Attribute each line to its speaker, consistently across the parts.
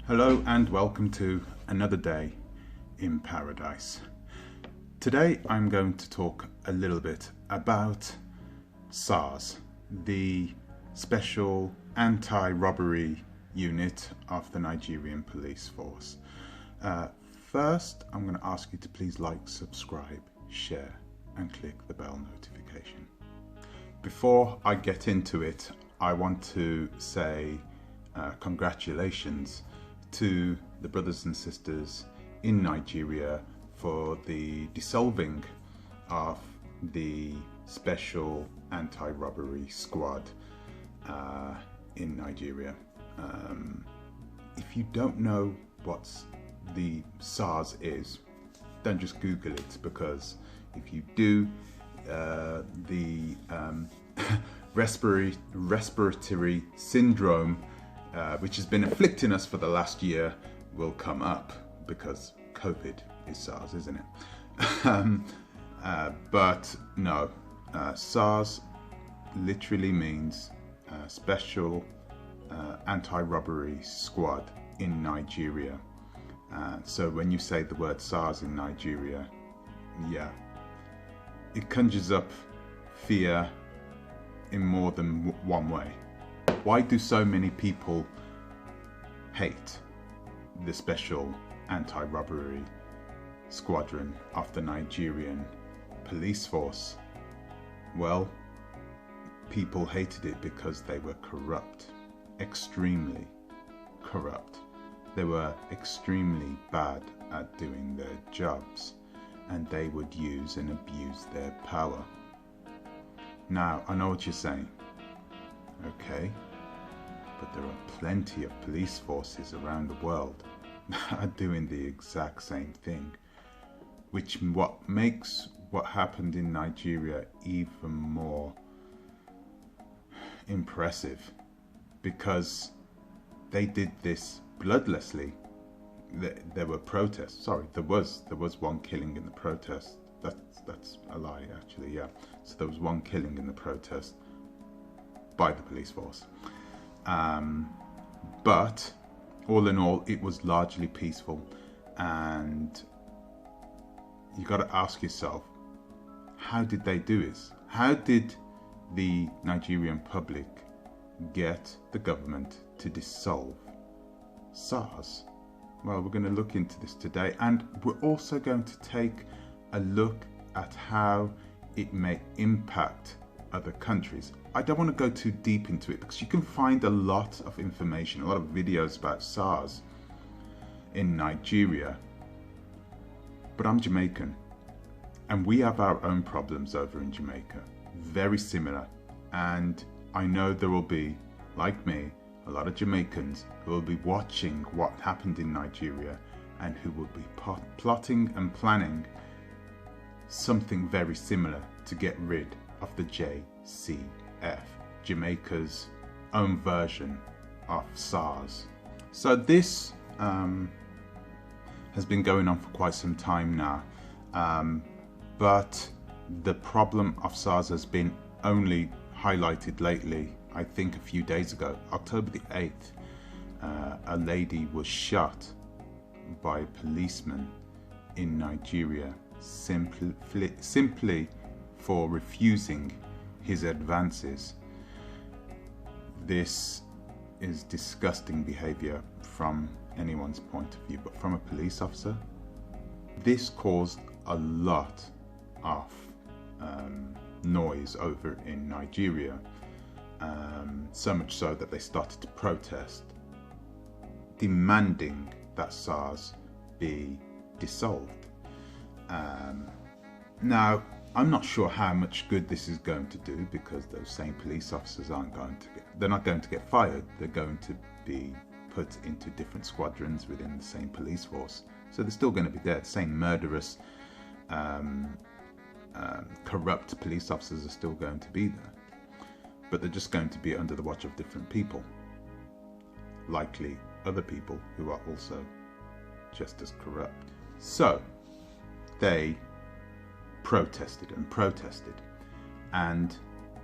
Speaker 1: Hello and welcome to another day in paradise. Today I'm going to talk a little bit about SARS, the Special Anti-Robbery Unit of the Nigerian Police Force. First, I'm going to ask you to please like, subscribe, share and click the bell notification. Before I get into it, I want to say congratulations to the brothers and sisters in Nigeria for the dissolving of the Special Anti-Robbery Squad in Nigeria. If you don't know what the SARS is, don't just Google it, because if you do, the respiratory syndrome which has been afflicting us for the last year will come up, because COVID is SARS, isn't it? But no, SARS literally means Special Anti-Robbery Squad in Nigeria. So when you say the word SARS in Nigeria, yeah, it conjures up fear in more than one way. Why do so many people hate the Special Anti-Robbery Squadron of the Nigerian Police Force? Well, people hated it because they were corrupt, extremely corrupt. They were extremely bad at doing their jobs, and they would use and abuse their power. Now, I know what you're saying. Okay, but there are plenty of police forces around the world that are doing the exact same thing, which makes what happened in Nigeria even more impressive, because they did this bloodlessly. There were protests. Sorry, there was one killing in the protest. That's a lie, actually. Yeah, so there was one killing in the protest by the police force, but all in all it was largely peaceful. And you got to ask yourself, how did they do this? How did the Nigerian public get the government to dissolve SARS? Well, we're going to look into this today, and we're also going to take a look at how it may impact other countries. I don't want to go too deep into it, because you can find a lot of information, a lot of videos about SARS in Nigeria. But I'm Jamaican, and we have our own problems over in Jamaica, very similar. And I know there will be, like me, a lot of Jamaicans who will be watching what happened in Nigeria and who will be plotting and planning something very similar to get rid of the JCF, Jamaica's own version of SARS. So this has been going on for quite some time now, but the problem of SARS has been only highlighted lately. I think a few days ago, October the 8th, a lady was shot by a policeman in Nigeria simply for refusing his advances. This is disgusting behavior from anyone's point of view, but from a police officer, this caused a lot of noise over in Nigeria, so much so that they started to protest, demanding that SARS be dissolved. Now, I'm not sure how much good this is going to do, because those same police officers they're not going to get fired. They're going to be put into different squadrons within the same police force. So they're still going to be there. The same murderous, corrupt police officers are still going to be there. But they're just going to be under the watch of different people. Likely other people who are also just as corrupt. So they protested and protested, and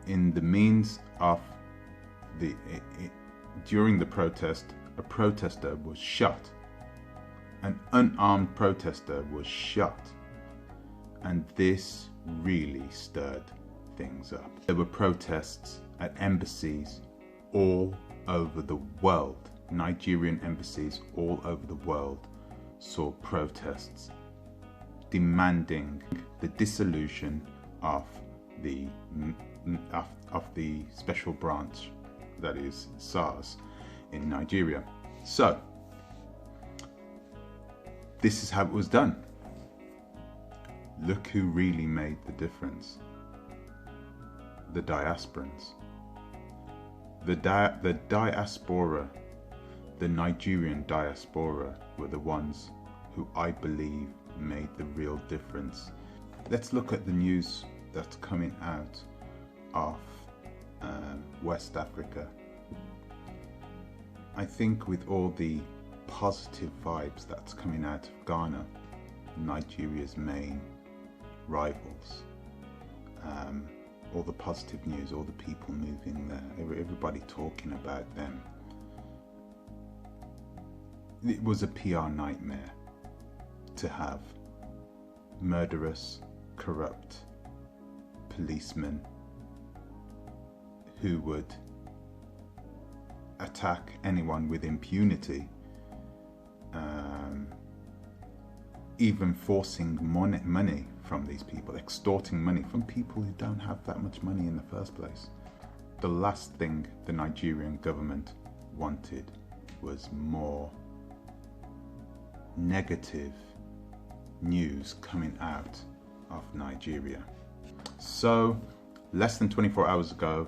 Speaker 1: in the means of during the protest, a protester was shot. An unarmed protester was shot. And this really stirred things up. There were protests at embassies all over the world. Nigerian embassies all over the world saw protests demanding the dissolution of the special branch, that is SARS, in Nigeria. So this is how it was done. Look who really made the difference. The diasporans. The diaspora, the Nigerian diaspora, were the ones who I believe made the real difference. Let's look at the news that's coming out of West Africa. I think with all the positive vibes that's coming out of Ghana, Nigeria's main rivals, all the positive news, all the people moving there, everybody talking about them. It was a PR nightmare to have murderous, corrupt policemen who would attack anyone with impunity, even forcing money from these people, extorting money from people who don't have that much money in the first place. The last thing the Nigerian government wanted was more negative news coming out of Nigeria. So less than 24 hours ago,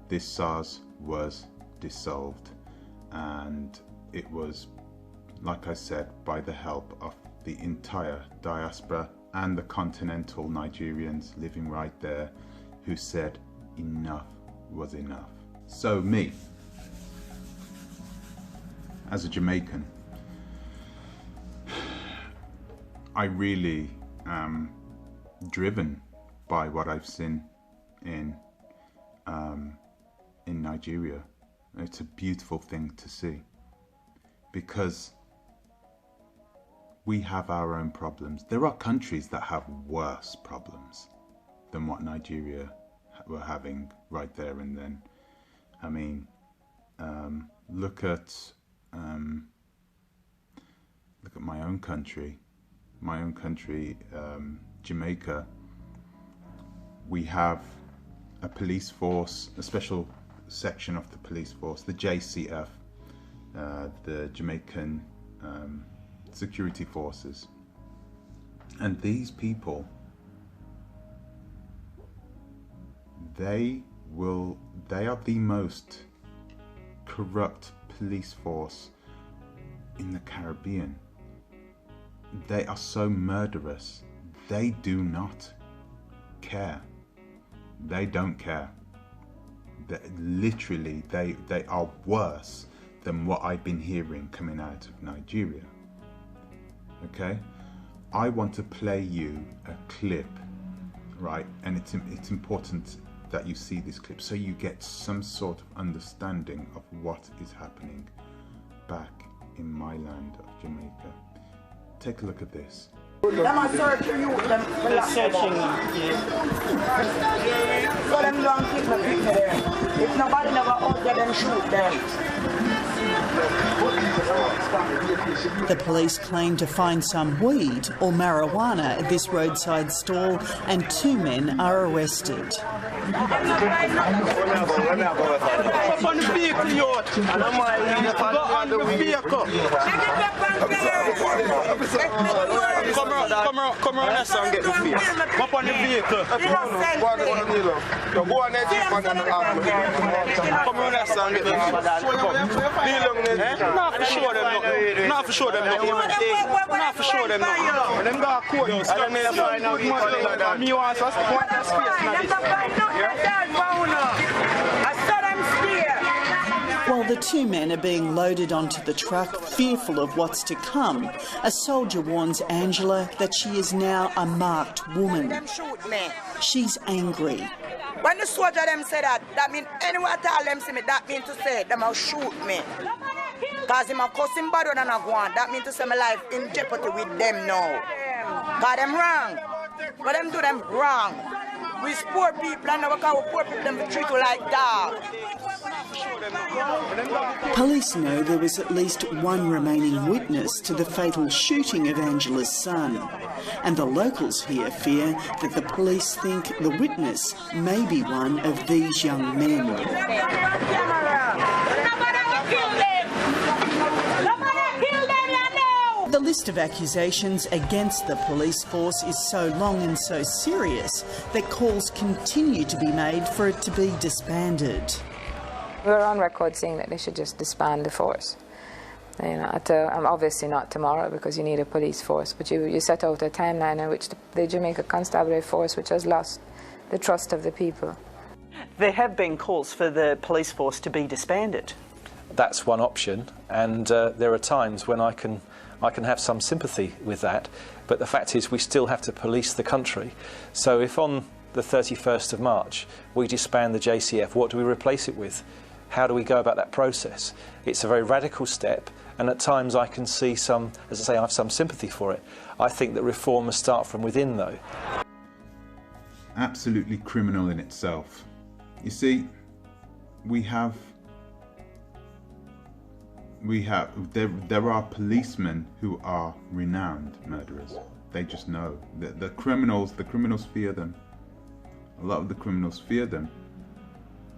Speaker 1: this SARS was dissolved, and it was, like I said, by the help of the entire diaspora and the continental Nigerians living right there, who said enough was enough. So me, as a Jamaican, I really am driven by what I've seen in Nigeria. It's a beautiful thing to see, because we have our own problems. There are countries that have worse problems than what Nigeria were having right there and then. I mean, look at my own country. Jamaica. We have a police force, a special section of the police force, the JCF, the Jamaican security forces. And these people, they are the most corrupt police force in the Caribbean. They are so murderous. They do not care. They don't care. Literally, they are worse than what I've been hearing coming out of Nigeria. Okay? I want to play you a clip, right? And it's important that you see this clip so you get some sort of understanding of what is happening back in my land of Jamaica. Take a look at this.
Speaker 2: Them are searching you, them searching you. So them don't keep the people there. If nobody never out there, then shoot them.
Speaker 3: The police claim to find some weed or marijuana at this roadside stall, and 2 men are arrested.
Speaker 4: Come around us and get the face. Up on the vehicle. Go on there, come around us and get the face. Not for sure them nothing. Not for sure them nothing. Not for sure them nothing. Them got a court. Me want us to want that space.
Speaker 3: While the 2 men are being loaded onto the truck, fearful of what's to come, a soldier warns Angela that she is now a marked woman. She's angry.
Speaker 2: When the soldier them say that mean anyone tell them see me, that mean to say them will shoot me. Because him a cuss him bad than a go on. That means to say my life in jeopardy with them now. Because them wrong. But them do them wrong. We poor people and we call poor people them treat you like dogs.
Speaker 3: Police know there was at least one remaining witness to the fatal shooting of Angela's son. And the locals here fear that the police think the witness may be one of these young men. The list of accusations against the police force is so long and so serious that calls continue to be made for it to be disbanded.
Speaker 5: We're on record saying that they should just disband the force. You know, obviously not tomorrow because you need a police force, but you set out a timeline in which the Jamaica Constabulary Force, which has lost the trust of the people.
Speaker 3: There have been calls for the police force to be disbanded.
Speaker 6: That's one option, and there are times when I can have some sympathy with that, but the fact is we still have to police the country. So if on the 31st of March we disband the JCF, what do we replace it with? How do we go about that process? It's a very radical step, and at times I can see some, as I say, I have some sympathy for it. I think that reform must start from within, though.
Speaker 1: Absolutely criminal in itself. You see, there are policemen who are renowned murderers. They just know. The criminals fear them. A lot of the criminals fear them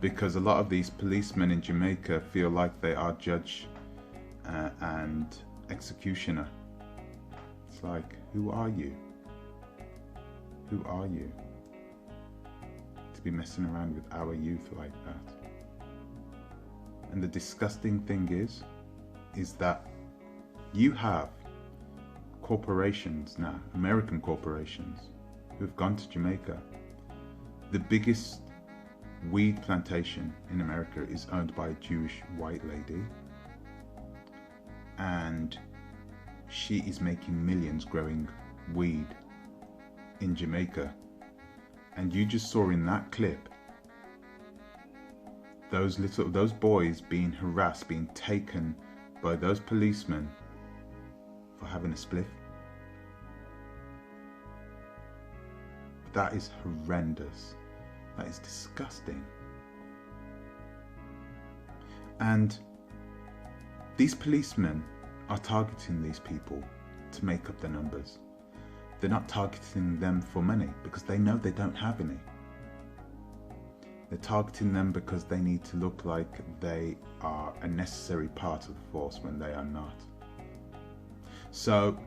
Speaker 1: because a lot of these policemen in Jamaica feel like they are judge and executioner. It's like, who are you? Who are you to be messing around with our youth like that? And the disgusting thing is that you have corporations now, American corporations, who have gone to Jamaica. The biggest weed plantation in America is owned by a Jewish white lady, and she is making millions growing weed in Jamaica. And you just saw in that clip those boys being harassed, being taken by those policemen for having a spliff. That is horrendous. That is disgusting. And these policemen are targeting these people to make up their numbers. They're not targeting them for money because they know they don't have any. They're targeting them because they need to look like they are a necessary part of the force when they are not. So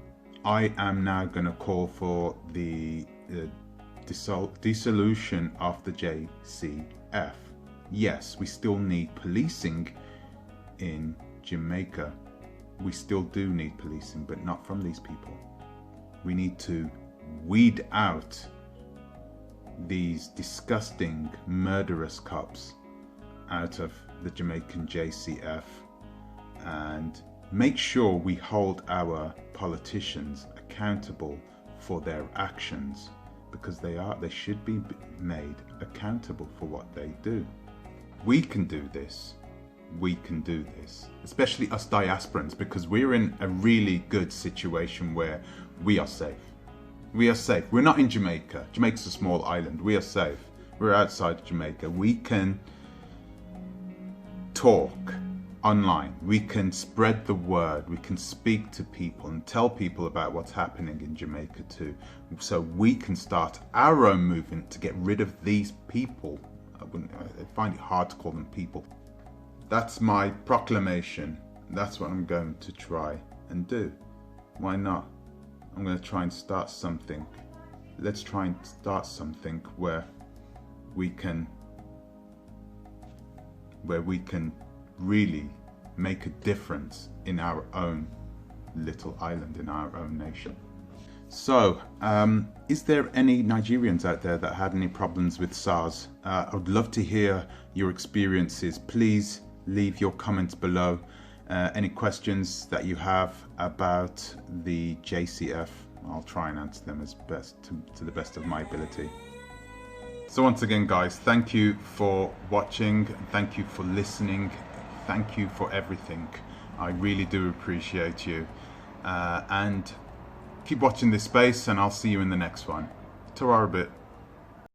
Speaker 1: I am now going to call for the dissolution of the JCF. Yes, we still need policing in Jamaica. We still do need policing, but not from these people. We need to weed out these disgusting, murderous cops out of the Jamaican JCF and make sure we hold our politicians accountable for their actions, because they should be made accountable for what they do. We can do this. We can do this, especially us diasporans, because we're in a really good situation where we are safe. We are safe. We're not in Jamaica. Jamaica's a small island. We are safe. We're outside Jamaica. We can talk online. We can spread the word. We can speak to people and tell people about what's happening in Jamaica too. So we can start our own movement to get rid of these people. I find it hard to call them people. That's my proclamation. That's what I'm going to try and do. Why not? I'm going to try and start something. Let's try and start something where we can really make a difference in our own little island, in our own nation. So, is there any Nigerians out there that had any problems with SARS? I would love to hear your experiences. Please leave your comments below. Any questions that you have about the JCF, I'll try and answer them as best to the best of my ability. So once again, guys, thank you for watching. Thank you for listening. Thank you for everything. I really do appreciate you. And keep watching this space, and I'll see you in the next one. Ta-ra a bit.